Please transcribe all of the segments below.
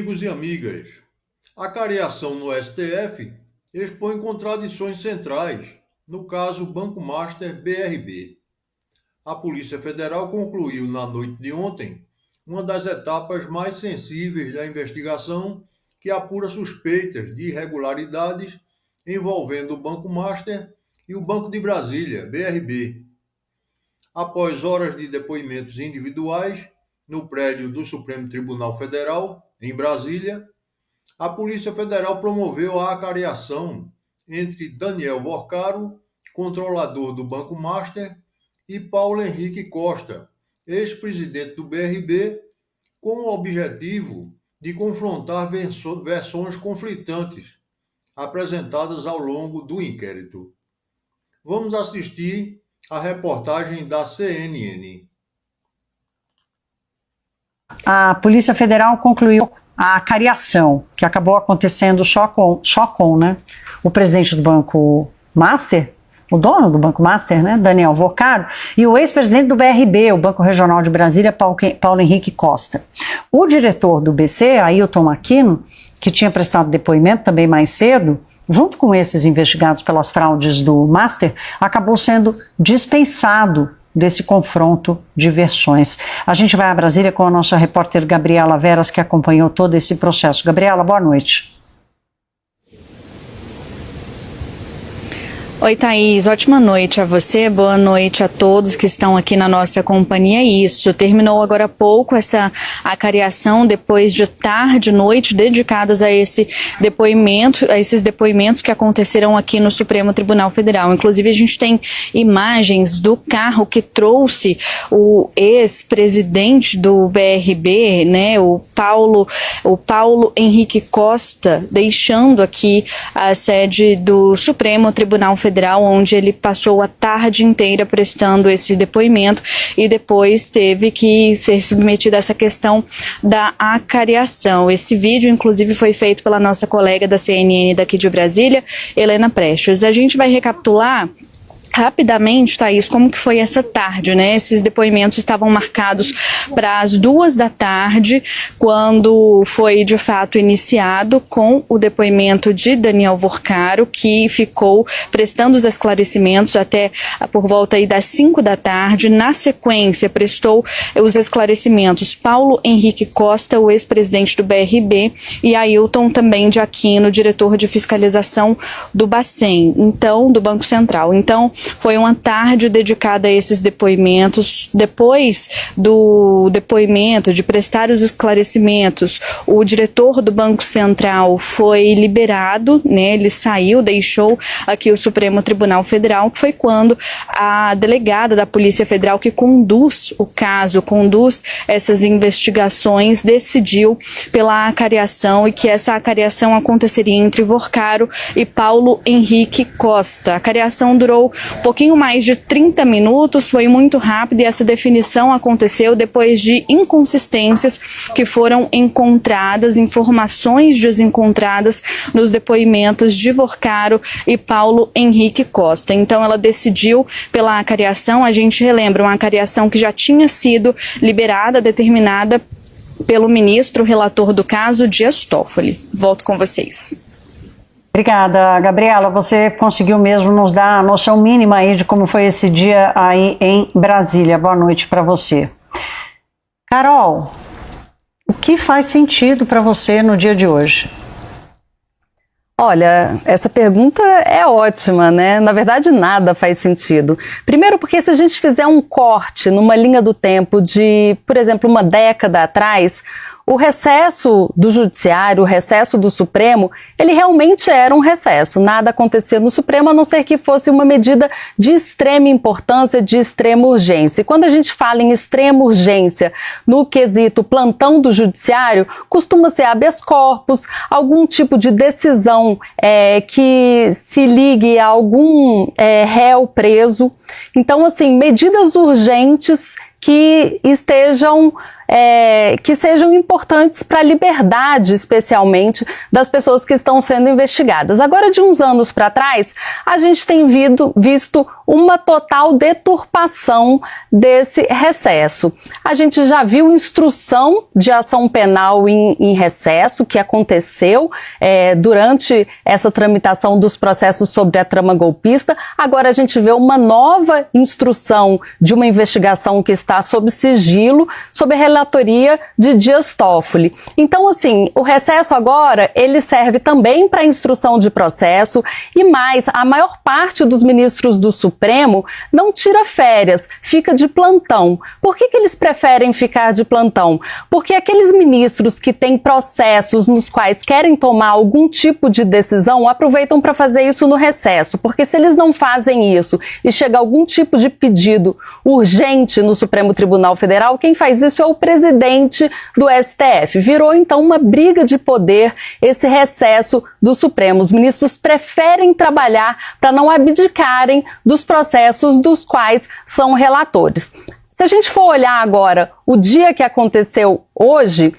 amigos e amigas. A cariação no STF expõe contradições centrais, no caso Banco Master BRB. A Polícia Federal concluiu na noite de ontem uma das etapas mais sensíveis da investigação que apura suspeitas de irregularidades envolvendo o Banco Master e o Banco de Brasília, BRB. Após horas de depoimentos individuais no prédio do Supremo Tribunal Federal, em Brasília, a Polícia Federal promoveu a acariação entre Daniel Vorcaro, controlador do Banco Master, e Paulo Henrique Costa, ex-presidente do BRB, com o objetivo de confrontar versões conflitantes apresentadas ao longo do inquérito. Vamos assistir a reportagem da CNN. A Polícia Federal concluiu a cariação, que acabou acontecendo só com o presidente do Banco Master, o dono do Banco Master, né, Daniel Vorcaro, e o ex-presidente do BRB, o Banco Regional de Brasília, Paulo Henrique Costa. O diretor do BC, Ailton Aquino, que tinha prestado depoimento também mais cedo, junto com esses investigados pelas fraudes do Master, acabou sendo dispensado desse confronto de versões. A gente vai a Brasília com a nossa repórter Gabriela Veras, que acompanhou todo esse processo. Gabriela, boa noite. Oi, Thaís, ótima noite a você, boa noite a todos que estão aqui na nossa companhia. Isso, terminou agora há pouco essa acariação depois de tarde e noite dedicadas a esse depoimento, a esses depoimentos que aconteceram aqui no Supremo Tribunal Federal. Inclusive a gente tem imagens do carro que trouxe o ex-presidente do BRB, né, o Paulo Henrique Costa, deixando aqui a sede do Supremo Tribunal Federal, onde ele passou a tarde inteira prestando esse depoimento e depois teve que ser submetido a essa questão da acariação. Esse vídeo, inclusive, foi feito pela nossa colega da CNN daqui de Brasília, Helena Prestes. A gente vai recapitular rapidamente, Thaís, como que foi essa tarde, né? Esses depoimentos estavam marcados para as 2 da tarde, quando foi de fato iniciado com o depoimento de Daniel Vorcaro, que ficou prestando os esclarecimentos até por volta aí das 5 da tarde. Na sequência, prestou os esclarecimentos Paulo Henrique Costa, o ex-presidente do BRB, e Ailton também de Aquino, diretor de fiscalização do Bacen, então, do Banco Central. Então, foi uma tarde dedicada a esses depoimentos. Depois do depoimento, de prestar os esclarecimentos, o diretor do Banco Central foi liberado, né? Ele saiu, deixou aqui o Supremo Tribunal Federal, que foi quando a delegada da Polícia Federal que conduz o caso, conduz essas investigações, decidiu pela acariação e que essa acariação aconteceria entre Vorcaro e Paulo Henrique Costa. A acariação durou um pouquinho mais de 30 minutos, foi muito rápido e essa definição aconteceu depois de inconsistências que foram encontradas, informações desencontradas nos depoimentos de Vorcaro e Paulo Henrique Costa. Então ela decidiu pela acariação. A gente relembra uma acariação que já tinha sido liberada, determinada pelo ministro relator do caso, Dias Toffoli. Volto com vocês. Obrigada, Gabriela. Você conseguiu mesmo nos dar a noção mínima aí de como foi esse dia aí em Brasília. Boa noite para você. Carol, o que faz sentido para você no dia de hoje? Olha, essa pergunta é ótima, né? Na verdade, nada faz sentido. Primeiro porque se a gente fizer um corte numa linha do tempo de, por exemplo, uma década atrás, o recesso do Judiciário, o recesso do Supremo, ele realmente era um recesso. Nada acontecia no Supremo, a não ser que fosse uma medida de extrema importância, de extrema urgência. E quando a gente fala em extrema urgência no quesito plantão do Judiciário, costuma ser habeas corpus, algum tipo de decisão que se ligue a algum réu preso. Então, assim, medidas urgentes que estejam que sejam importantes para a liberdade, especialmente, das pessoas que estão sendo investigadas. Agora, de uns anos para trás, a gente tem visto uma total deturpação desse recesso. A gente já viu instrução de ação penal em recesso, que aconteceu durante essa tramitação dos processos sobre a trama golpista. Agora a gente vê uma nova instrução de uma investigação que está sob sigilo, sob a relatoria de Dias Toffoli. Então, assim, o recesso agora, ele serve também para instrução de processo e mais, a maior parte dos ministros do Supremo não tira férias, fica de plantão. Por que eles preferem ficar de plantão? Porque aqueles ministros que têm processos nos quais querem tomar algum tipo de decisão aproveitam para fazer isso no recesso, porque se eles não fazem isso e chega algum tipo de pedido urgente no Supremo Tribunal Federal, quem faz isso é o presidente do STF. Virou então uma briga de poder esse recesso do Supremo. Os ministros preferem trabalhar para não abdicarem dos processos dos quais são relatores. Se a gente for olhar agora o dia que aconteceu hoje,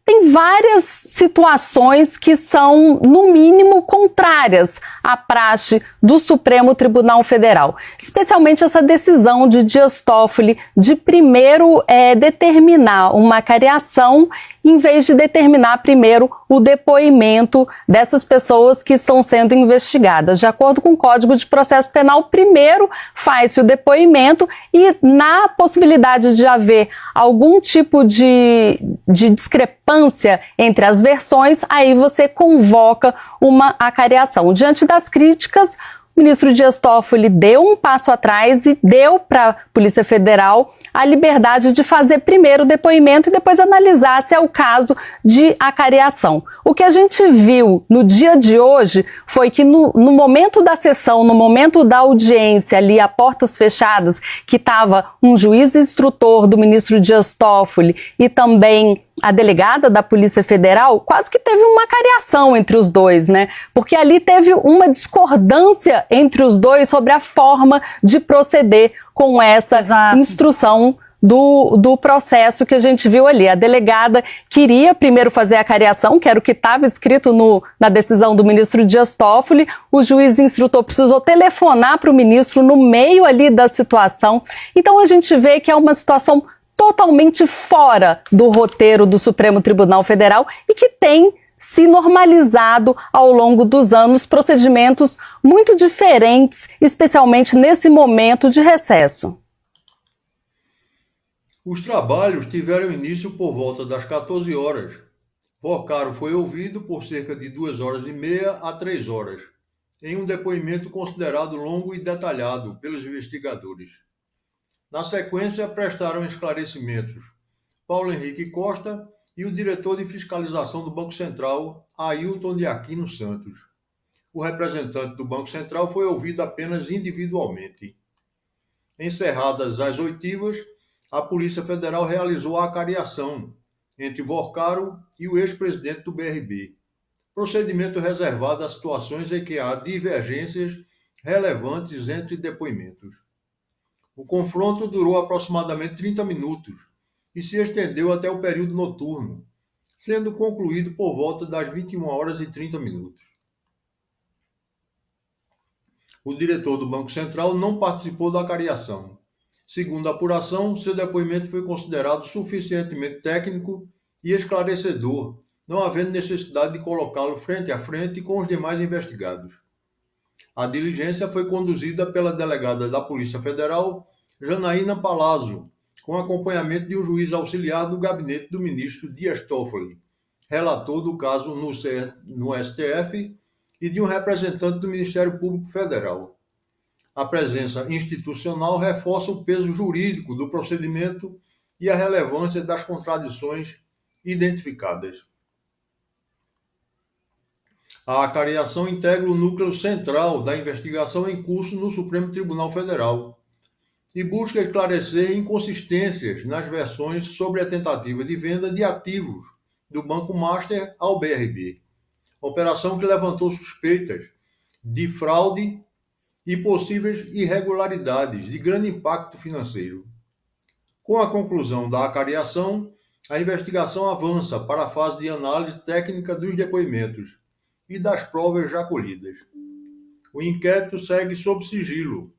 tem várias situações que são, no mínimo, contrárias à praxe do Supremo Tribunal Federal. Especialmente essa decisão de Dias Toffoli de primeiro determinar uma cariação em vez de determinar primeiro o depoimento dessas pessoas que estão sendo investigadas. De acordo com o Código de Processo Penal, primeiro faz-se o depoimento e, na possibilidade de haver algum tipo de discrepância entre as versões, aí você convoca uma acariação. Diante das críticas, o ministro Dias Toffoli deu um passo atrás e deu para a Polícia Federal a liberdade de fazer primeiro o depoimento e depois analisar se é o caso de acariação. O que a gente viu no dia de hoje foi que no momento da sessão, no momento da audiência ali a portas fechadas, que estava um juiz instrutor do ministro Dias Toffoli e também a delegada da Polícia Federal, quase que teve uma cariação entre os dois, né? Porque ali teve uma discordância entre os dois sobre a forma de proceder com essa instrução do processo que a gente viu ali. A delegada queria primeiro fazer a cariação, que era o que estava escrito na decisão do ministro Dias Toffoli. O juiz instrutor precisou telefonar para o ministro no meio ali da situação. Então a gente vê que é uma situação totalmente fora do roteiro do Supremo Tribunal Federal e que tem se normalizado ao longo dos anos procedimentos muito diferentes, especialmente nesse momento de recesso. Os trabalhos tiveram início por volta das 14 horas. Porcaro foi ouvido por cerca de 2 horas e meia a 3 horas, em um depoimento considerado longo e detalhado pelos investigadores. Na sequência, prestaram esclarecimentos Paulo Henrique Costa e o diretor de fiscalização do Banco Central, Ailton de Aquino Santos. O representante do Banco Central foi ouvido apenas individualmente. Encerradas as oitivas, a Polícia Federal realizou a acariação entre Porcaro e o ex-presidente do BRB, procedimento reservado a situações em que há divergências relevantes entre depoimentos. O confronto durou aproximadamente 30 minutos e se estendeu até o período noturno, sendo concluído por volta das 21 horas e 30 minutos. O diretor do Banco Central não participou da acariação. Segundo a apuração, seu depoimento foi considerado suficientemente técnico e esclarecedor, não havendo necessidade de colocá-lo frente a frente com os demais investigados. A diligência foi conduzida pela delegada da Polícia Federal, Janaína Palazzo, com acompanhamento de um juiz auxiliar do gabinete do ministro Dias Toffoli, relator do caso no STF, e de um representante do Ministério Público Federal. A presença institucional reforça o peso jurídico do procedimento e a relevância das contradições identificadas. A acariação integra o núcleo central da investigação em curso no Supremo Tribunal Federal e busca esclarecer inconsistências nas versões sobre a tentativa de venda de ativos do Banco Master ao BRB, operação que levantou suspeitas de fraude e possíveis irregularidades de grande impacto financeiro. Com a conclusão da acariação, a investigação avança para a fase de análise técnica dos depoimentos e das provas já colhidas. O inquérito segue sob sigilo,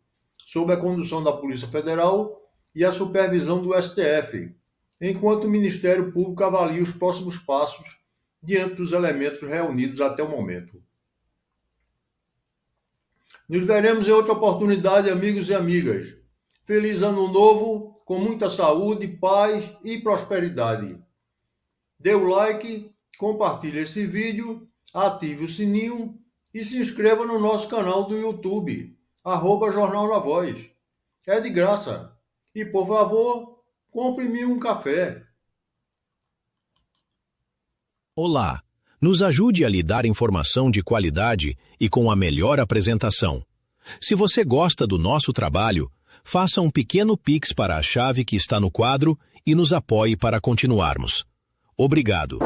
sob a condução da Polícia Federal e a supervisão do STF, enquanto o Ministério Público avalia os próximos passos diante dos elementos reunidos até o momento. Nos veremos em outra oportunidade, amigos e amigas. Feliz Ano Novo, com muita saúde, paz e prosperidade. Dê o like, compartilhe esse vídeo, ative o sininho e se inscreva no nosso canal do YouTube, @Jornal da Voz. É de graça. E, por favor, compre-me um café. Olá! Nos ajude a lhe dar informação de qualidade e com a melhor apresentação. Se você gosta do nosso trabalho, faça um pequeno Pix para a chave que está no quadro e nos apoie para continuarmos. Obrigado.